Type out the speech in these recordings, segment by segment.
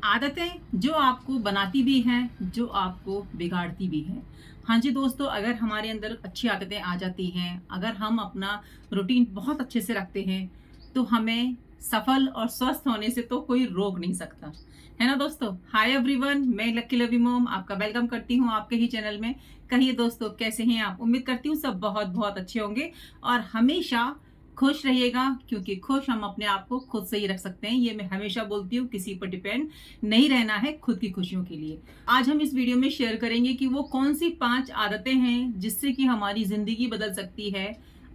आदतें जो आपको बनाती भी हैं, जो आपको बिगाड़ती भी हैं। हाँ जी दोस्तों, अगर हमारे अंदर अच्छी आदतें आ जाती हैं, अगर हम अपना रूटीन बहुत अच्छे से रखते हैं, तो हमें सफल और स्वस्थ होने से तो कोई रोक नहीं सकता। है ना दोस्तों? हाय एवरीवन, मैं लकी लवी मॉम आपका वेलकम करती हूँ आपके ही चैनल में। कहिए दोस्तों, कैसे हैं आप? उम्मीद करती हूँ सब बहुत बहुत अच्छे होंगे और हमेशा खुश रहिएगा, क्योंकि खुश हम अपने आप को खुद से ही रख सकते हैं। ये मैं हमेशा बोलती हूँ, किसी पर डिपेंड नहीं रहना है खुद की खुशियों के लिए। आज हम इस वीडियो में शेयर करेंगे कि वो कौन सी 5 आदतें हैं जिससे कि हमारी जिंदगी बदल सकती है,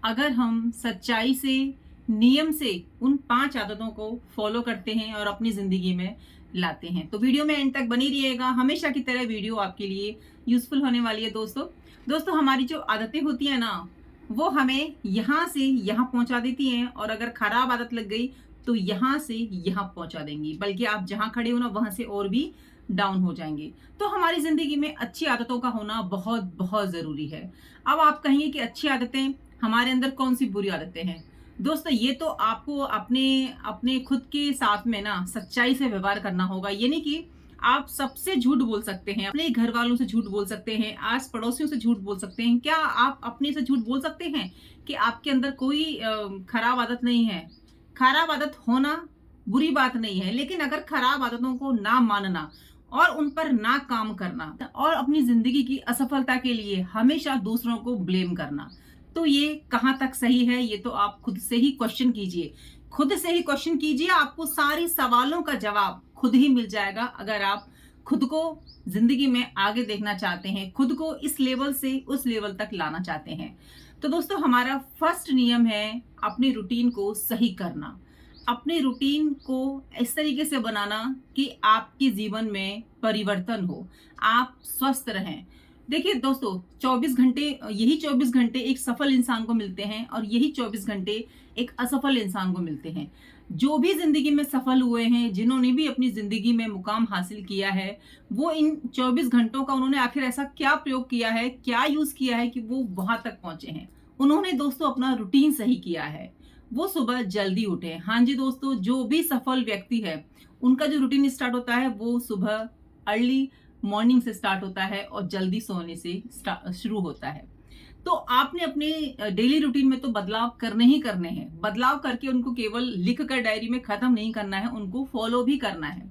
अगर हम सच्चाई से, नियम से उन 5 आदतों को फॉलो करते हैं और अपनी जिंदगी में लाते हैं। तो वीडियो में एंड तक बनी रहिएगा। हमेशा की तरह वीडियो आपके लिए यूजफुल होने वाली है दोस्तों। दोस्तों, हमारी जो आदतें होती है ना, वो हमें यहाँ से यहाँ पहुंचा देती हैं, और अगर खराब आदत लग गई तो यहाँ से यहाँ पहुंचा देंगी, बल्कि आप जहाँ खड़े हो ना वहां से और भी डाउन हो जाएंगे। तो हमारी जिंदगी में अच्छी आदतों का होना बहुत बहुत जरूरी है। अब आप कहेंगे कि अच्छी आदतें, हमारे अंदर कौन सी बुरी आदतें हैं? दोस्तों, ये तो आपको अपने अपने खुद के साथ में ना सच्चाई से व्यवहार करना होगा। ये नहीं कि आप सबसे झूठ बोल सकते हैं, अपने घर वालों से झूठ बोल सकते हैं, आस पड़ोसियों से झूठ बोल सकते हैं। क्या आप अपने से झूठ बोल सकते हैं कि आपके अंदर कोई खराब आदत नहीं है? खराब आदत होना बुरी बात नहीं है, लेकिन अगर खराब आदतों को ना मानना और उन पर ना काम करना और अपनी जिंदगी की असफलता के लिए हमेशा दूसरों को ब्लेम करना, तो ये कहां तक सही है? ये तो आप खुद से ही क्वेश्चन कीजिए। खुद से ही क्वेश्चन कीजिए, आपको सारे सवालों का जवाब खुद ही मिल जाएगा। अगर आप खुद को जिंदगी में आगे देखना चाहते हैं, खुद को इस लेवल से उस लेवल तक लाना चाहते हैं, तो दोस्तों हमारा फर्स्ट नियम है अपनी रूटीन को सही करना। अपने रूटीन को इस तरीके से बनाना कि आपके जीवन में परिवर्तन हो, आप स्वस्थ रहें। देखिए दोस्तों, 24 घंटे, यही 24 घंटे एक सफल इंसान को मिलते हैं और यही 24 घंटे एक असफल इंसान को मिलते हैं। जो भी जिंदगी में सफल हुए हैं, जिन्होंने भी अपनी जिंदगी में मुकाम हासिल किया है, वो इन 24 घंटों का उन्होंने आखिर ऐसा क्या प्रयोग किया है, क्या यूज किया है कि वो वहां तक पहुंचे हैं? उन्होंने दोस्तों अपना रूटीन सही किया है। वो सुबह जल्दी उठे। हाँ जी दोस्तों, जो भी सफल व्यक्ति है, उनका जो रूटीन स्टार्ट होता है वो सुबह अर्ली मॉर्निंग से स्टार्ट होता है और जल्दी सोने से शुरू होता है। तो आपने अपने डेली रूटीन में तो बदलाव करने ही करने हैं। बदलाव करके उनको केवल लिख कर डायरी में खत्म नहीं करना है, उनको फॉलो भी करना है।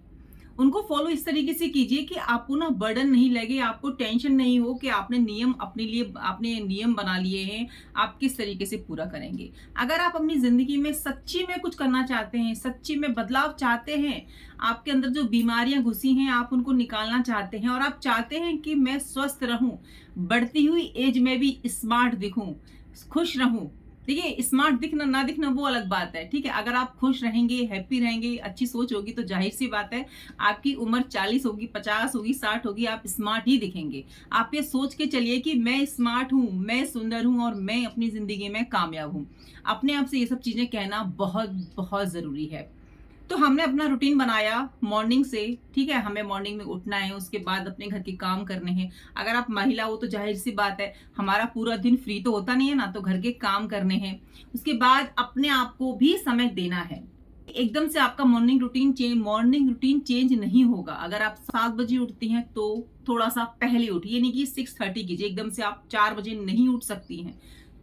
उनको फॉलो इस तरीके से कीजिए कि आपको ना बर्डन नहीं लगे, आपको टेंशन नहीं हो कि आपने नियम अपने लिए, आपने नियम बना लिए हैं, आप किस तरीके से पूरा करेंगे। अगर आप अपनी जिंदगी में सच्ची में कुछ करना चाहते हैं, सच्ची में बदलाव चाहते हैं, आपके अंदर जो बीमारियां घुसी हैं आप उनको निकालना चाहते हैं, और आप चाहते हैं कि मैं स्वस्थ रहूं, बढ़ती हुई एज में भी स्मार्ट दिखूं, खुश रहूं। देखिए, स्मार्ट दिखना ना दिखना वो अलग बात है, ठीक है। अगर आप खुश रहेंगे, हैप्पी रहेंगे, अच्छी सोच होगी, तो जाहिर सी बात है आपकी उम्र 40 होगी, 50 होगी, 60 होगी, आप स्मार्ट ही दिखेंगे। आप ये सोच के चलिए कि मैं स्मार्ट हूं, मैं सुंदर हूं और मैं अपनी जिंदगी में कामयाब हूं। अपने आप से ये सब चीजें कहना बहुत बहुत जरूरी है। तो हमने अपना रूटीन बनाया मॉर्निंग से, ठीक है। हमें मॉर्निंग में उठना है, उसके बाद अपने घर के काम करने हैं। अगर आप महिला हो तो जाहिर सी बात है हमारा पूरा दिन फ्री तो होता नहीं है ना, तो घर के काम करने हैं। उसके बाद अपने आप को भी समय देना है। एकदम से आपका मॉर्निंग रूटीन चेंज नहीं होगा। अगर आप 7 बजे उठती हैं तो थोड़ा सा पहले उठिए, नहीं कि 6:30 कीजिए। एकदम से आप 4 बजे नहीं उठ सकती हैं।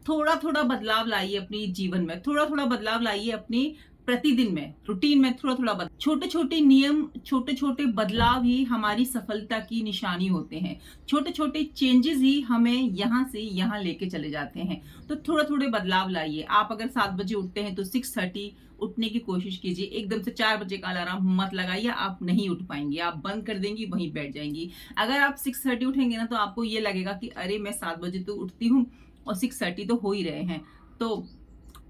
थोड़ा थोड़ा बदलाव लाइए अपनी जीवन में, थोड़ा थोड़ा बदलाव लाइए अपनी प्रतिदिन में, रूटीन में थोड़ा थोड़ा बदलाव। छोटे छोटे नियम, छोटे छोटे बदलाव ही हमारी सफलता की निशानी होते हैं। छोटे छोटे चेंजेस ही हमें यहाँ से यहाँ लेके चले जाते हैं। तो थोड़ा थोड़े बदलाव लाइए। आप अगर 7 बजे उठते हैं तो 6:30 उठने की कोशिश कीजिए। एकदम से 4 बजे का अलार्म मत लगाइए, आप नहीं उठ पाएंगे, आप बंद कर देंगी, वहीं बैठ जाएंगी। अगर आप 6:30 उठेंगे ना, तो आपको ये लगेगा कि अरे मैं 7 बजे तो उठती हूँ और 6:30 तो हो ही रहे हैं, तो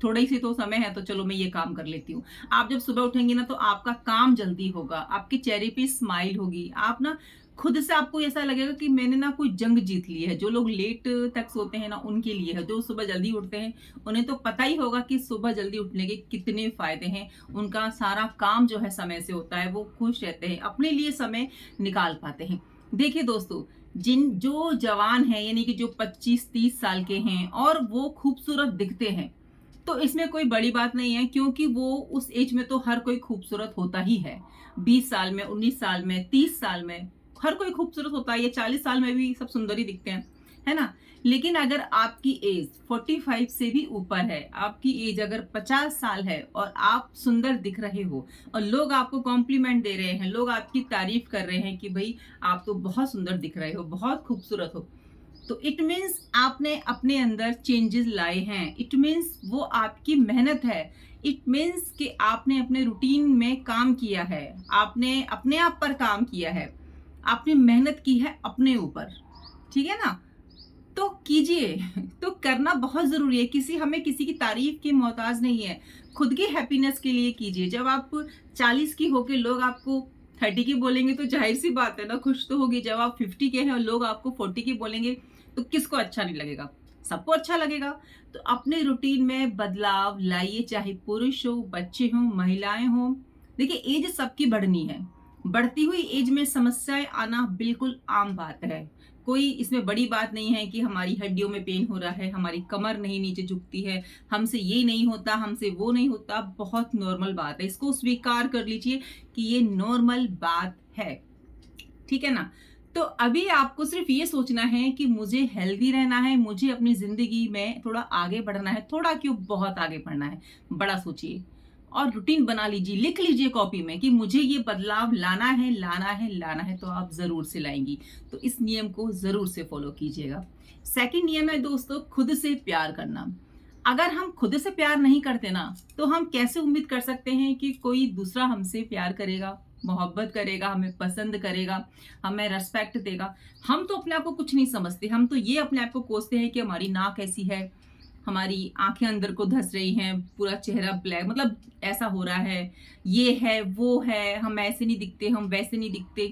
थोड़ा ही सी तो समय है, तो चलो मैं ये काम कर लेती हूँ। आप जब सुबह उठेंगे ना, तो आपका काम जल्दी होगा, आपके चेहरे पे स्माइल होगी। आप ना खुद से, आपको ऐसा लगेगा कि मैंने ना कोई जंग जीत ली है। जो लोग लेट तक सोते हैं ना, उनके लिए है। जो सुबह जल्दी उठते हैं उन्हें तो पता ही होगा कि सुबह जल्दी उठने के कितने फायदे हैं। उनका सारा काम जो है समय से होता है, वो खुश रहते हैं, अपने लिए समय निकाल पाते हैं। देखिए दोस्तों, जो जवान है, यानी कि जो 25-30 साल के हैं और वो खूबसूरत दिखते हैं, तो इसमें कोई बड़ी बात नहीं है, क्योंकि वो उस एज में तो हर कोई खूबसूरत होता ही है। 20 साल में, 19 साल में, 30 साल में हर कोई खूबसूरत होता है। ये 40 साल में भी सब सुंदर ही दिखते हैं, है ना? लेकिन अगर आपकी एज 45 से भी ऊपर है, आपकी एज अगर 50 साल है और आप सुंदर दिख रहे हो और लोग आपको कॉम्प्लीमेंट दे रहे हैं, लोग आपकी तारीफ कर रहे हैं कि भाई आप तो बहुत सुंदर दिख रहे हो, बहुत खूबसूरत हो, तो इट मीन्स आपने अपने अंदर चेंजेस लाए हैं। इट मीन्स वो आपकी मेहनत है। इट मीन्स कि आपने अपने रूटीन में काम किया है, आपने अपने आप पर काम किया है, आपने मेहनत की है अपने ऊपर। ठीक है ना? तो कीजिए। तो करना बहुत जरूरी है। हमें किसी की तारीफ की मोहताज नहीं है। खुद की हैप्पीनेस के लिए कीजिए। जब आप 40 की होके लोग आपको 30 की बोलेंगे तो जाहिर सी बात है ना, खुश तो होगी। जब आप 50 के हैं और लोग आपको 40 की बोलेंगे तो किसको अच्छा नहीं लगेगा? सबको अच्छा लगेगा। तो अपने रूटीन में बदलाव लाइए, चाहे पुरुष हो, बच्चे हो, महिलाएं हो। देखिए, एज सबकी बढ़नी है। बढ़ती हुई एज में समस्याएं आना बिल्कुल आम बात है। कोई इसमें बड़ी बात नहीं है कि हमारी हड्डियों में पेन हो रहा है, हमारी कमर नहीं नीचे झुकती है, हमसे ये नहीं होता, हमसे वो नहीं होता। बहुत नॉर्मल बात है। इसको स्वीकार कर लीजिए कि ये नॉर्मल बात है। ठीक है ना? तो अभी आपको सिर्फ ये सोचना है कि मुझे हेल्दी रहना है, मुझे अपनी जिंदगी में थोड़ा आगे बढ़ना है। थोड़ा क्यों, बहुत आगे बढ़ना है। बड़ा सोचिए और रूटीन बना लीजिए, लिख लीजिए कॉपी में कि मुझे ये बदलाव लाना है, लाना है, लाना है। तो आप जरूर से लाएंगी। तो इस नियम को जरूर से फॉलो कीजिएगा। सेकंड नियम है दोस्तों, खुद से प्यार करना। अगर हम खुद से प्यार नहीं करते ना, तो हम कैसे उम्मीद कर सकते हैं कि कोई दूसरा हमसे प्यार करेगा, मोहब्बत करेगा, हमें पसंद करेगा, हमें रेस्पेक्ट देगा? हम तो अपने आप को कुछ नहीं समझते। हम तो ये अपने आप को कोसते हैं कि हमारी नाक ऐसी है, हमारी आंखें अंदर को धस रही हैं, पूरा चेहरा ब्लैक, मतलब ऐसा हो रहा है, ये है, वो है, हम ऐसे नहीं दिखते, हम वैसे नहीं दिखते।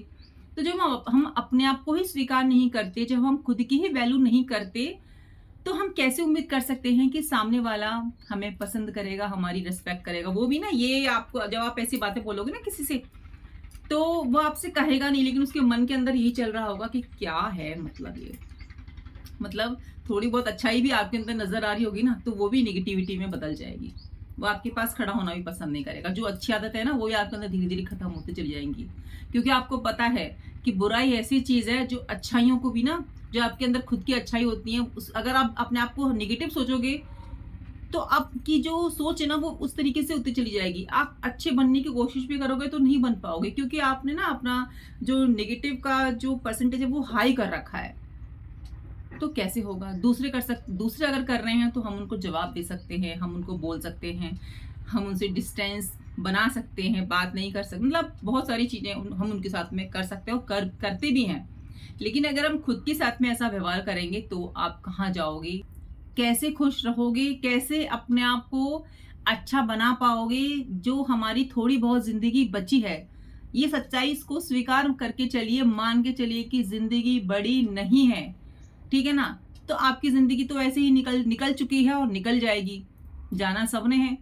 तो जब हम अपने आप को ही स्वीकार नहीं करते, जब हम खुद की ही वैल्यू नहीं करते, तो हम कैसे उम्मीद कर सकते हैं कि सामने वाला हमें पसंद करेगा, हमारी रिस्पेक्ट करेगा? वो भी ना, ये आपको, जब आप ऐसी बातें बोलोगे ना किसी से, तो वो आपसे कहेगा नहीं, लेकिन उसके मन के अंदर यही चल रहा होगा कि क्या है, मतलब ये, मतलब थोड़ी बहुत अच्छाई भी आपके अंदर नजर आ रही होगी ना, तो वो भी निगेटिविटी में बदल जाएगी। वो आपके पास खड़ा होना भी पसंद नहीं करेगा। जो अच्छी आदत है ना, वो भी आपके अंदर धीरे धीरे खत्म होते चली जाएंगी। क्योंकि आपको पता है कि बुराई ऐसी चीज है जो अच्छाइयों को भी ना, जो आपके अंदर खुद की अच्छाई होती है, अगर आप अपने आप को निगेटिव सोचोगे, तो आपकी जो सोच है ना, वो उस तरीके से होती चली जाएगी। आप अच्छे बनने की कोशिश भी करोगे तो नहीं बन पाओगे, क्योंकि आपने ना अपना जो नेगेटिव का जो परसेंटेज है वो हाई कर रखा है। तो कैसे होगा? दूसरे अगर कर रहे हैं तो हम उनको जवाब दे सकते हैं, हम उनको बोल सकते हैं, हम उनसे डिस्टेंस बना सकते हैं, बात नहीं कर सकते, मतलब बहुत सारी चीजें हम उनके साथ में कर सकते हैं और करते भी हैं। लेकिन अगर हम खुद के साथ में ऐसा व्यवहार करेंगे तो आप कहाँ जाओगे? कैसे खुश रहोगे? कैसे अपने आप को अच्छा बना पाओगे? जो हमारी थोड़ी बहुत जिंदगी बची है, ये सच्चाई, इसको स्वीकार करके चलिए, मान के चलिए कि जिंदगी बड़ी नहीं है। ठीक है ना? तो आपकी जिंदगी तो ऐसे ही निकल चुकी है और निकल जाएगी। जाना सबने है।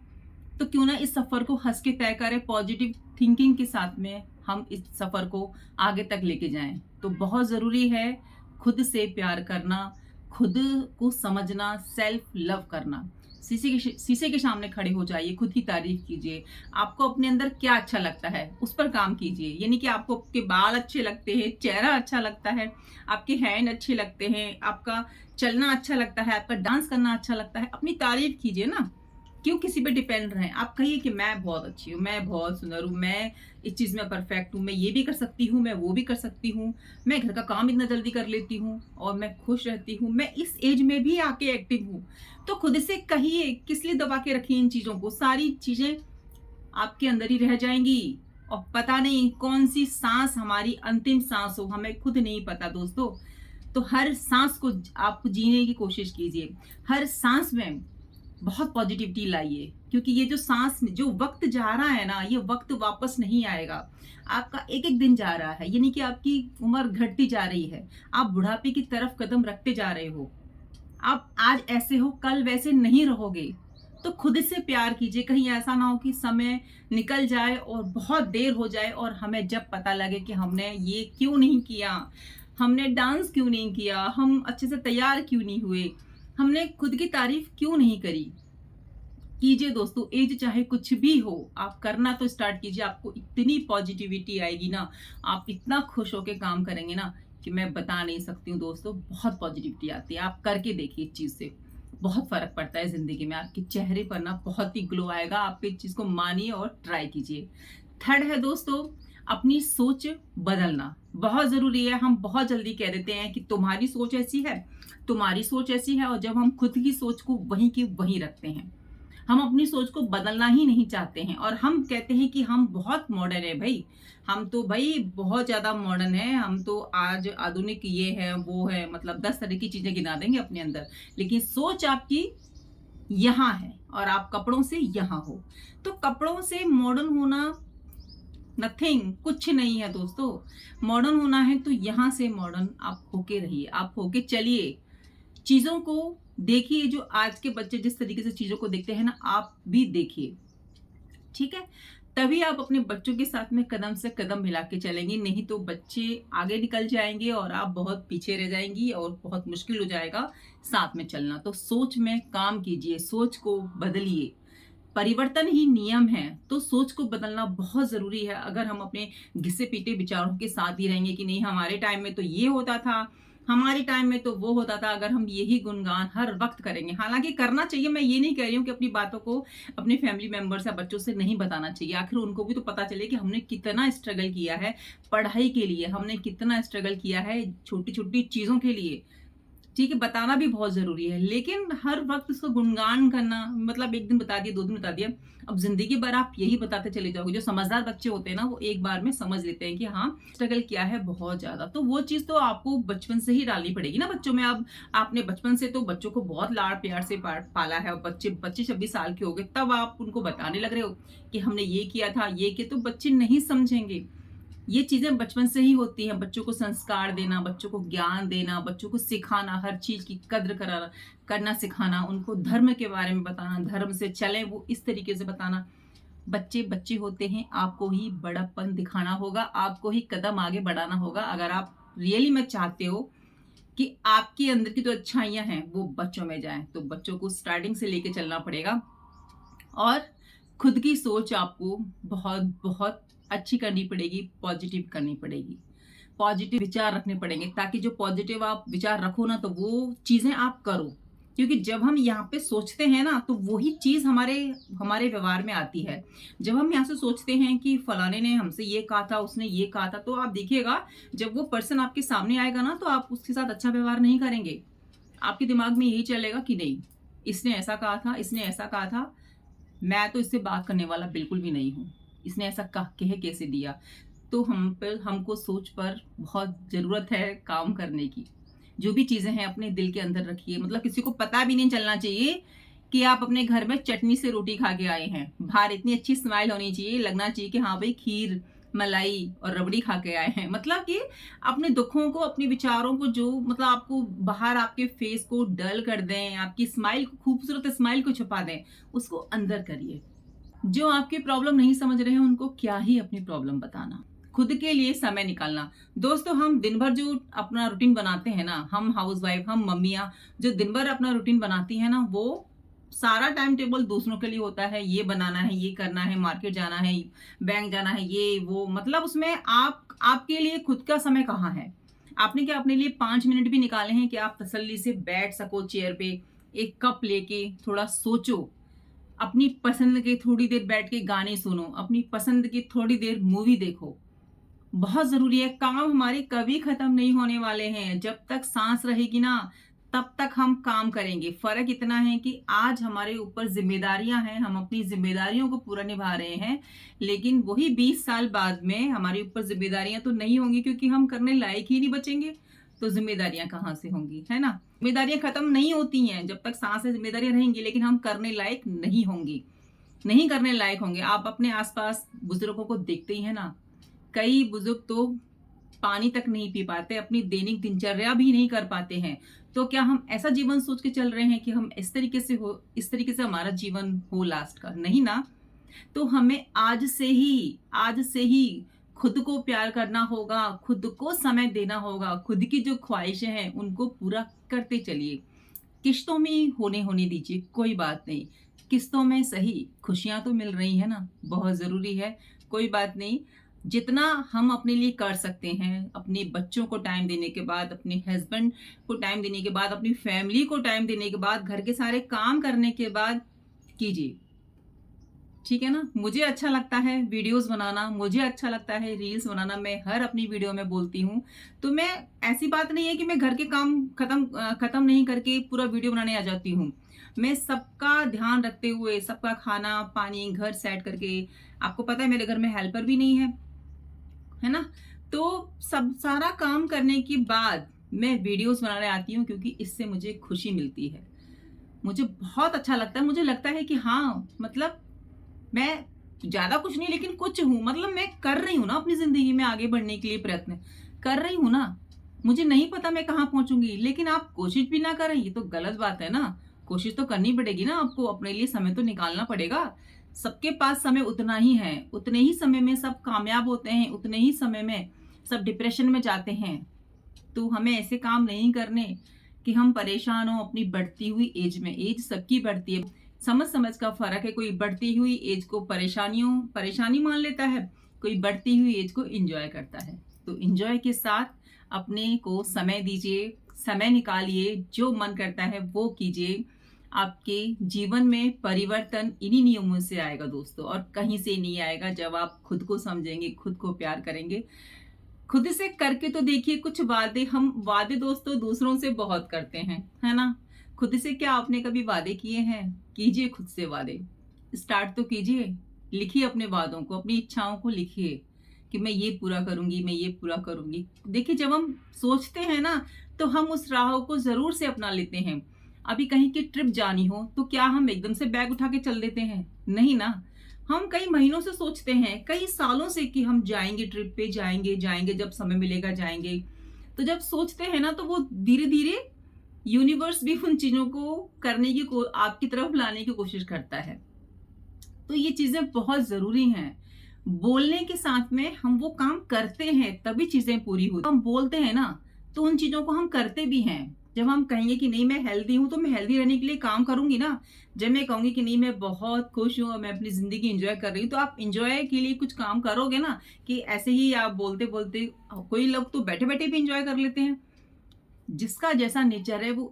तो क्यों ना इस सफर को हंस के तय करें, पॉजिटिव थिंकिंग के साथ में हम इस सफर को आगे तक लेके जाएं। तो बहुत जरूरी है खुद से प्यार करना, खुद को समझना, सेल्फ लव करना। शीशे के सामने खड़े हो जाइए, खुद की तारीफ कीजिए। आपको अपने अंदर क्या अच्छा लगता है उस पर काम कीजिए। यानी कि आपको आपके बाल अच्छे लगते हैं, चेहरा अच्छा लगता है, आपके हैंड अच्छे लगते हैं, आपका चलना अच्छा लगता है, आपका डांस करना अच्छा लगता है, अपनी तारीफ कीजिए ना। क्यों किसी पे डिपेंड रहें? आप कहिए कि मैं बहुत अच्छी हूँ, मैं बहुत सुंदर हूँ, मैं इस चीज में परफेक्ट हूँ, मैं ये भी कर सकती हूँ, मैं वो भी कर सकती हूँ, मैं घर का काम इतना जल्दी कर लेती हूँ और मैं खुश रहती हूँ, मैं इस एज में भी आके एक्टिव हूँ। तो खुद से कहिए, किस लिए दबा के रखिए इन चीजों को? सारी चीजें आपके अंदर ही रह जाएंगी और पता नहीं कौन सी सांस हमारी अंतिम सांस हो, हमें खुद नहीं पता दोस्तों। तो हर सांस को आप जीने की कोशिश कीजिए। हर सांस में बहुत पॉजिटिविटी लाइए, क्योंकि ये जो सांस, जो वक्त जा रहा है ना, ये वक्त वापस नहीं आएगा। आपका एक एक दिन जा रहा है, यानी कि आपकी उम्र घटती जा रही है, आप बुढ़ापे की तरफ कदम रखते जा रहे हो। आप आज ऐसे हो, कल वैसे नहीं रहोगे। तो खुद से प्यार कीजिए। कहीं ऐसा ना हो कि समय निकल जाए और बहुत देर हो जाए और हमें जब पता लगे कि हमने ये क्यों नहीं किया, हमने डांस क्यों नहीं किया, हम अच्छे से तैयार क्यों नहीं हुए, हमने खुद की तारीफ क्यों नहीं करी। कीजिए दोस्तों, एज चाहे कुछ भी हो, आप करना तो स्टार्ट कीजिए। आपको इतनी पॉजिटिविटी आएगी ना, आप इतना खुश होके काम करेंगे ना कि मैं बता नहीं सकती हूँ दोस्तों, बहुत पॉजिटिविटी आती है। आप करके देखिए इस चीज़ से, बहुत फ़र्क पड़ता है ज़िंदगी में। आपके चेहरे पर ना बहुत ही ग्लो आएगा। आप इस चीज़ को मानिए और ट्राई कीजिए। थर्ड है दोस्तों, अपनी सोच बदलना बहुत ज़रूरी है। हम बहुत जल्दी कह देते हैं कि तुम्हारी सोच ऐसी है, तुम्हारी सोच ऐसी है, और जब हम खुद की सोच को वहीं की वहीं रखते हैं, हम अपनी सोच को बदलना ही नहीं चाहते हैं और हम कहते हैं कि हम बहुत मॉडर्न है भाई, हम तो भाई बहुत ज्यादा मॉडर्न है, हम तो आज आधुनिक ये है वो है, मतलब 10 तरह की चीजें गिना देंगे अपने अंदर। लेकिन सोच आपकी यहाँ है और आप कपड़ों से यहाँ हो। तो कपड़ों से मॉडर्न होना नथिंग, कुछ नहीं है दोस्तों। मॉडर्न होना है तो यहाँ से मॉडर्न आप होके रहिए, आप होके चलिए। चीजों को देखिए, जो आज के बच्चे जिस तरीके से चीजों को देखते हैं ना, आप भी देखिए, ठीक है। तभी आप अपने बच्चों के साथ में कदम से कदम मिला के चलेंगे, नहीं तो बच्चे आगे निकल जाएंगे और आप बहुत पीछे रह जाएंगी और बहुत मुश्किल हो जाएगा साथ में चलना। तो सोच में काम कीजिए, सोच को बदलिए। परिवर्तन ही नियम है, तो सोच को बदलना बहुत जरूरी है। अगर हम अपने घिसे पीटे विचारों के साथ ही रहेंगे कि नहीं हमारे टाइम में तो ये होता था, हमारे टाइम में तो वो होता था, अगर हम यही गुणगान हर वक्त करेंगे, हालांकि करना चाहिए, मैं ये नहीं कह रही हूँ कि अपनी बातों को अपने फैमिली मेंबर्स या बच्चों से नहीं बताना चाहिए। आखिर उनको भी तो पता चले कि हमने कितना स्ट्रगल किया है पढ़ाई के लिए, हमने कितना स्ट्रगल किया है छोटी छोटी चीजों के लिए। ठीक है, बताना भी बहुत जरूरी है, लेकिन हर वक्त उसको गुणगान करना, मतलब एक दिन बता दिया, 2 दिन बता दिया, अब जिंदगी भर आप यही बताते चले जाओगे। जो समझदार बच्चे होते हैं ना, वो एक बार में समझ लेते हैं कि हाँ स्ट्रगल किया है बहुत ज्यादा। तो वो चीज तो आपको बचपन से ही डालनी पड़ेगी ना बच्चों में। अब आपने बचपन से तो बच्चों को बहुत लाड़ प्यार से पाला है, और बच्चे 25-26 साल के हो गए तब आप उनको बताने लग रहे हो कि हमने ये किया था ये किया, तो बच्चे नहीं समझेंगे। ये चीजें बचपन से ही होती हैं। बच्चों को संस्कार देना, बच्चों को ज्ञान देना, बच्चों को सिखाना, हर चीज की कद्र करना सिखाना, उनको धर्म के बारे में बताना, धर्म से चले वो इस तरीके से बताना। बच्चे बच्चे होते हैं, आपको ही बड़प्पन दिखाना होगा, आपको ही कदम आगे बढ़ाना होगा। अगर आप रियली में चाहते हो कि आपके अंदर की जो अच्छाइयां हैं वो बच्चों में जाएं, तो बच्चों को स्टार्टिंग से लेके चलना पड़ेगा। और खुद की सोच आपको बहुत बहुत अच्छी करनी पड़ेगी, पॉजिटिव करनी पड़ेगी, पॉजिटिव विचार रखने पड़ेंगे, ताकि जो पॉजिटिव आप विचार रखो ना, तो वो चीजें आप करो। क्योंकि जब हम यहाँ पे सोचते हैं ना, तो वही चीज हमारे हमारे व्यवहार में आती है। जब हम यहाँ से सोचते हैं कि फलाने ने हमसे ये कहा था, उसने ये कहा था, तो आप देखिएगा जब वो पर्सन आपके सामने आएगा ना, तो आप उसके साथ अच्छा व्यवहार नहीं करेंगे। आपके दिमाग में यही चलेगा कि नहीं, इसने ऐसा कहा था, इसने ऐसा कहा था, मैं तो इससे बात करने वाला बिल्कुल भी नहीं हूँ, इसने ऐसा कह कैसे दिया। तो हमको सोच पर बहुत जरूरत है काम करने की। जो भी चीजें हैं अपने दिल के अंदर रखिए, मतलब किसी को पता भी नहीं चलना चाहिए कि आप अपने घर में चटनी से रोटी खा के आए हैं। बाहर इतनी अच्छी स्माइल होनी चाहिए, लगना चाहिए कि हाँ भाई खीर मलाई और रबड़ी खा के आए हैं। मतलब कि अपने दुखों को, अपने विचारों को, जो मतलब आपको बाहर आपके फेस को डल कर दें, आपकी स्माइल को, खूबसूरत स्माइल को छुपा दें, उसको अंदर करिए। जो आपकी प्रॉब्लम नहीं समझ रहे हैं उनको क्या ही अपनी प्रॉब्लम बताना। खुद के लिए समय निकालना। दोस्तों, हम दिन भर जो अपना रूटीन बनाते हैं ना, हम हाउसवाइफ, हम मम्मियाँ जो दिन भर अपना रूटीन बनाती है ना, वो सारा टाइम टेबल दूसरों के लिए होता है। ये बनाना है, ये करना है, मार्केट जाना है, बैंक जाना है, ये वो, मतलब उसमें आपके लिए खुद का समय कहाँ है। आपने क्या अपने लिए 5 मिनट भी निकाले हैं कि आप तसल्ली से बैठ सको चेयर पे, एक कप लेके थोड़ा सोचो, अपनी पसंद के थोड़ी देर बैठ के गाने सुनो, अपनी पसंद की थोड़ी देर मूवी देखो। बहुत जरूरी है। काम हमारे कभी खत्म नहीं होने वाले हैं, जब तक सांस रहेगी ना तब तक हम काम करेंगे। फर्क इतना है कि आज हमारे ऊपर जिम्मेदारियां हैं, हम अपनी जिम्मेदारियों को पूरा निभा रहे हैं, लेकिन वही 20 साल बाद में हमारे ऊपर जिम्मेदारियां तो नहीं होंगी, क्योंकि हम करने लायक ही नहीं बचेंगे। तो जिम्मेदारियां कहाँ से होंगी, है ना। जिम्मेदारियां खत्म नहीं होती हैं, जब तक सांस है जिम्मेदारियां रहेंगी, लेकिन हम करने लायक नहीं होंगी, नहीं करने लायक होंगे। आप अपने आसपास बुजुर्गों को देखते ही है ना, कई बुजुर्ग तो पानी तक नहीं पी पाते, अपनी दैनिक दिनचर्या भी नहीं कर पाते हैं। तो क्या हम ऐसा जीवन सोच के चल रहे हैं कि हम इस तरीके से हो, इस तरीके से हमारा जीवन हो लास्ट का? नहीं ना। तो हमें आज से ही खुद को प्यार करना होगा, खुद को समय देना होगा, खुद की जो ख्वाहिशें हैं उनको पूरा करते चलिए। किश्तों में होने होने दीजिए, कोई बात नहीं। किस्तों में सही खुशियाँ तो मिल रही है ना, बहुत ज़रूरी है। कोई बात नहीं, जितना हम अपने लिए कर सकते हैं, अपने बच्चों को टाइम देने के बाद, अपने हस्बैंड को टाइम देने के बाद, अपनी फैमिली को टाइम देने के बाद, घर के सारे काम करने के बाद कीजिए। ठीक है ना? मुझे अच्छा लगता है वीडियोज़ बनाना, मुझे अच्छा लगता है रील्स बनाना, मैं हर अपनी वीडियो में बोलती हूँ। तो मैं ऐसी बात नहीं है कि मैं घर के काम खत्म नहीं करके पूरा वीडियो बनाने आ जाती हूँ। मैं सबका ध्यान रखते हुए, सबका खाना, पानी, घर सेट करके, आपको पता है मेरे घर में हेल्पर भी नहीं है ना? तो सब सारा काम करने के बाद मैं वीडियोज़ बनाने आती हूँ, क्योंकि इससे मुझे खुशी मिलती है। मुझे बहुत अच्छा लगता है, मुझे लगता है कि हाँ, मतलब मैं ज़्यादा कुछ नहीं लेकिन कुछ हूँ, मतलब मैं कर रही हूँ ना अपनी ज़िंदगी में आगे बढ़ने के लिए प्रयत्न, कर रही हूँ ना। मुझे नहीं पता मैं कहाँ पहुँचूँगी, लेकिन आप कोशिश भी ना करें, ये तो गलत बात है ना। कोशिश तो करनी पड़ेगी ना आपको, अपने लिए समय तो निकालना पड़ेगा। सबके पास समय उतना ही है, उतने ही समय में सब कामयाब होते हैं, उतने ही समय में सब डिप्रेशन में जाते हैं। तो हमें ऐसे काम नहीं करने कि हम परेशान हों अपनी बढ़ती हुई एज में। एज सबकी बढ़ती है, समझ का फर्क है। कोई बढ़ती हुई एज को परेशानी मान लेता है, कोई बढ़ती हुई एज को एंजॉय करता है। तो एंजॉय के साथ अपने को समय दीजिए, समय निकालिए, जो मन करता है वो कीजिए। आपके जीवन में परिवर्तन इन्हीं नियमों से आएगा दोस्तों, और कहीं से नहीं आएगा। जब आप खुद को समझेंगे, खुद को प्यार करेंगे, खुद से करके तो देखिए कुछ वादे। हम वादे दोस्तों दूसरों से बहुत करते हैं, है ना? खुद से क्या आपने कभी वादे किए हैं? कीजिए खुद से वादे, स्टार्ट तो कीजिए। लिखिए अपने वादों को, अपनी इच्छाओं को लिखिए कि मैं ये पूरा करूंगी, मैं ये पूरा करूंगी। देखिए जब हम सोचते हैं ना, तो हम उस राह को जरूर से अपना लेते हैं। अभी कहीं की ट्रिप जानी हो तो क्या हम एकदम से बैग उठा के चल देते हैं? नहीं ना। हम कई महीनों से सोचते हैं, कई सालों से कि हम जाएंगे, ट्रिप पे जाएंगे जाएंगे, जब समय मिलेगा जाएंगे। तो जब सोचते हैं ना, तो वो धीरे धीरे यूनिवर्स भी उन चीजों को करने की आपकी तरफ लाने की कोशिश करता है। तो ये चीजें बहुत जरूरी हैं। बोलने के साथ में हम वो काम करते हैं, तभी चीजें पूरी होती। हम बोलते हैं ना, तो उन चीजों को हम करते भी हैं। जब हम कहेंगे कि नहीं मैं हेल्दी हूं, तो मैं हेल्दी रहने के लिए काम करूंगी ना। जब मैं कहूंगी कि नहीं मैं बहुत खुश हूं और मैं अपनी जिंदगी एंजॉय कर रही हूँ, तो आप एंजॉय के लिए कुछ काम करोगे ना। कि ऐसे ही आप बोलते बोलते, कोई लोग तो बैठे बैठे भी एंजॉय कर लेते हैं। जिसका जैसा नेचर है वो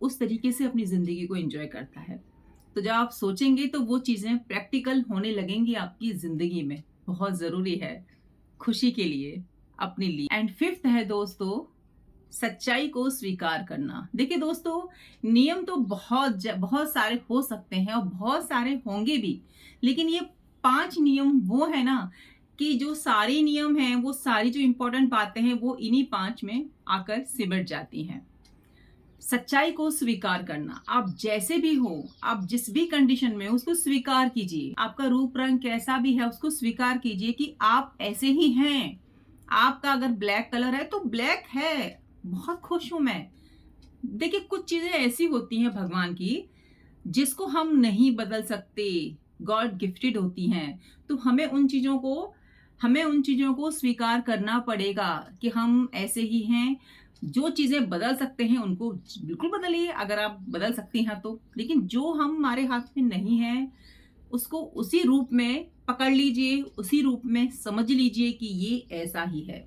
उस तरीके से अपनी जिंदगी को एंजॉय करता है। तो जब आप सोचेंगे तो वो चीजें प्रैक्टिकल होने लगेंगी आपकी जिंदगी में। बहुत जरूरी है खुशी के लिए, अपने लिए। एंड फिफ्थ है दोस्तों, सच्चाई को स्वीकार करना। देखिए दोस्तों, नियम तो बहुत सारे हो सकते हैं और बहुत सारे होंगे भी, लेकिन ये 5 नियम वो है ना, कि जो सारे नियम हैं, वो सारी जो इंपॉर्टेंट बातें हैं, वो इन्हीं 5 में आकर सिमट जाती हैं। सच्चाई को स्वीकार करना। आप जैसे भी हो, आप जिस भी कंडीशन में हो, उसको स्वीकार कीजिए। आपका रूप रंग कैसा भी है, उसको स्वीकार कीजिए कि आप ऐसे ही हैं। आपका अगर ब्लैक कलर है तो ब्लैक है, बहुत खुश हूं मैं। देखिए कुछ चीजें ऐसी होती हैं भगवान की, जिसको हम नहीं बदल सकते, गॉड गिफ्टेड होती हैं। तो हमें उन चीजों को स्वीकार करना पड़ेगा कि हम ऐसे ही हैं। जो चीजें बदल सकते हैं उनको बिल्कुल बदलिए, अगर आप बदल सकती हैं तो। लेकिन जो हमारे हाथ में नहीं है, उसको उसी रूप में पकड़ लीजिए, उसी रूप में समझ लीजिए कि ये ऐसा ही है।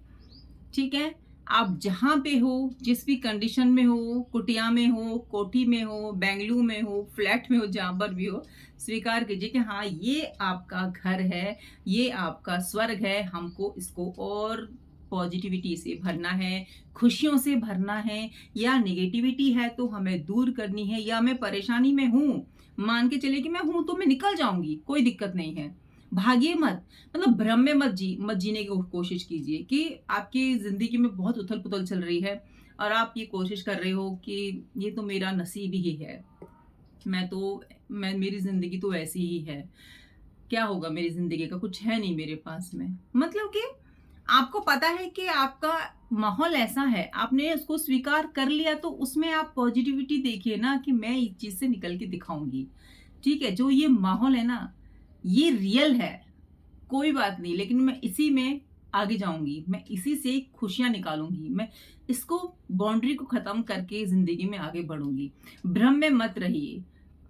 ठीक है? आप जहां पे हो, जिस भी कंडीशन में हो, कुटिया में हो, कोठी में हो, बेंगलुरु में हो, फ्लैट में हो, जहां पर भी हो, स्वीकार कीजिए कि हाँ ये आपका घर है, ये आपका स्वर्ग है। हमको इसको और पॉजिटिविटी से भरना है, खुशियों से भरना है। या नेगेटिविटी है तो हमें दूर करनी है। या मैं परेशानी में हूं, मान के चलिए कि मैं हूं, तो मैं निकल जाऊंगी, कोई दिक्कत नहीं है। भागिए मत, मतलब भ्रम में मत जीने की कोशिश कीजिए कि आपकी जिंदगी में बहुत उथल पुथल चल रही है और आप ये कोशिश कर रहे हो कि ये तो मेरा नसीब ही है, मेरी जिंदगी तो ऐसी ही है, क्या होगा मेरी जिंदगी का, कुछ है नहीं मेरे पास में। मतलब कि आपको पता है कि आपका माहौल ऐसा है, आपने उसको स्वीकार कर लिया, तो उसमें आप पॉजिटिविटी देखिए ना कि मैं इस चीज से निकल के दिखाऊंगी। ठीक है? जो ये माहौल है ना, ये रियल है, कोई बात नहीं, लेकिन मैं इसी में आगे जाऊंगी, मैं इसी से खुशियां निकालूंगी, मैं इसको बाउंड्री को खत्म करके जिंदगी में आगे बढ़ूंगी। भ्रम में मत रहिए।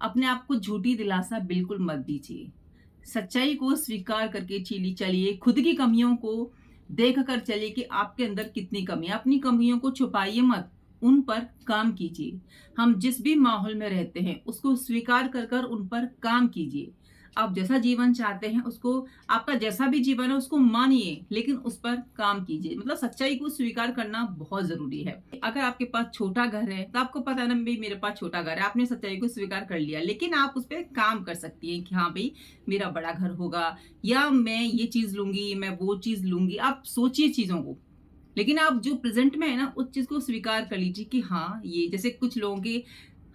अपने आप को झूठी दिलासा बिल्कुल मत दीजिए। सच्चाई को स्वीकार करके चलिए, खुद की कमियों को देख कर चलिए कि आपके अंदर कितनी कमी है। अपनी कमियों को छुपाइए मत, उन पर काम कीजिए। हम जिस भी माहौल में रहते हैं उसको स्वीकार कर कर उन पर काम कीजिए। आप जैसा जीवन चाहते हैं उसको, आपका जैसा भी जीवन है उसको मानिए, लेकिन उस पर काम कीजिए। मतलब सच्चाई को स्वीकार करना बहुत जरूरी है। अगर आपके पास छोटा घर है तो आपको पता है ना भाई मेरे पास छोटा घर है, आपने सच्चाई को स्वीकार कर लिया, लेकिन आप उस पर काम कर सकती हैं कि हाँ भाई मेरा बड़ा घर होगा, या मैं ये चीज लूंगी, मैं वो चीज लूंगी। आप सोचिए चीजों को, लेकिन आप जो प्रेजेंट में है ना उस चीज को स्वीकार कर लीजिए कि हाँ ये, जैसे कुछ लोगों के,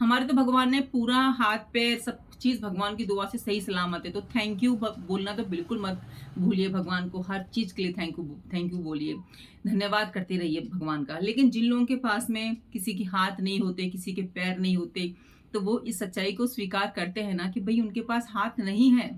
हमारे तो भगवान ने पूरा हाथ पैर सब चीज भगवान की दुआ से सही सलामत है, तो थैंक यू बोलना तो बिल्कुल मत भूलिए। भगवान को हर चीज के लिए थैंक यू बोलिए, धन्यवाद करते रहिए भगवान का। लेकिन जिन लोगों के पास में किसी के हाथ नहीं होते, किसी के पैर नहीं होते, तो वो इस सच्चाई को स्वीकार करते हैं ना कि भाई उनके पास हाथ नहीं है,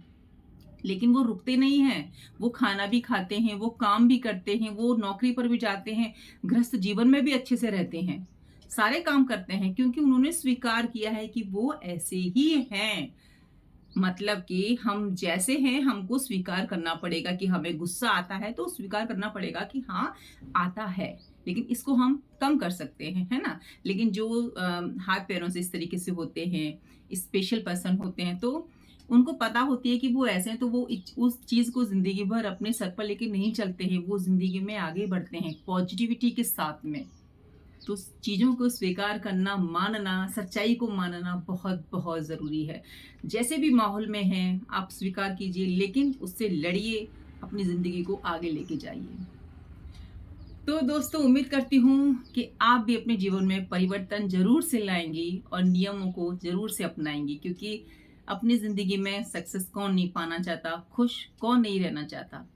लेकिन वो रुकते नहीं हैं। वो खाना भी खाते हैं, वो काम भी करते हैं, वो नौकरी पर भी जाते हैं, गृहस्थ जीवन में भी अच्छे से रहते हैं, सारे काम करते हैं, क्योंकि उन्होंने स्वीकार किया है कि वो ऐसे ही हैं। मतलब कि हम जैसे हैं हमको स्वीकार करना पड़ेगा कि हमें गुस्सा आता है तो स्वीकार करना पड़ेगा कि हाँ आता है, लेकिन इसको हम कम कर सकते हैं, है ना। लेकिन जो हाथ पैरों से इस तरीके से होते हैं, स्पेशल पर्सन होते हैं, तो उनको पता होती है कि वो ऐसे हैं, तो वो उस चीज को जिंदगी भर अपने सर पर लेके नहीं चलते हैं, वो जिंदगी में आगे बढ़ते हैं पॉजिटिविटी के साथ में। तो चीजों को स्वीकार करना, मानना, सच्चाई को मानना बहुत बहुत जरूरी है। जैसे भी माहौल में हैं आप स्वीकार कीजिए, लेकिन उससे लड़िए, अपनी जिंदगी को आगे लेके जाइए। तो दोस्तों उम्मीद करती हूँ कि आप भी अपने जीवन में परिवर्तन जरूर से लाएंगी और नियमों को जरूर से अपनाएंगी, क्योंकि अपनी जिंदगी में सक्सेस कौन नहीं पाना चाहता, खुश कौन नहीं रहना चाहता।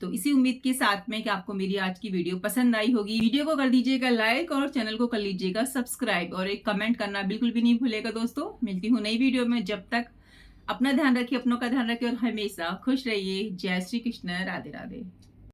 तो इसी उम्मीद के साथ में कि आपको मेरी आज की वीडियो पसंद आई होगी, वीडियो को कर दीजिएगा लाइक और चैनल को कर लीजिएगा सब्सक्राइब, और एक कमेंट करना बिल्कुल भी नहीं भूलेगा। दोस्तों मिलती हूँ नई वीडियो में, जब तक अपना ध्यान रखिए, अपनों का ध्यान रखिए और हमेशा खुश रहिए। जय श्री कृष्ण, राधे राधे।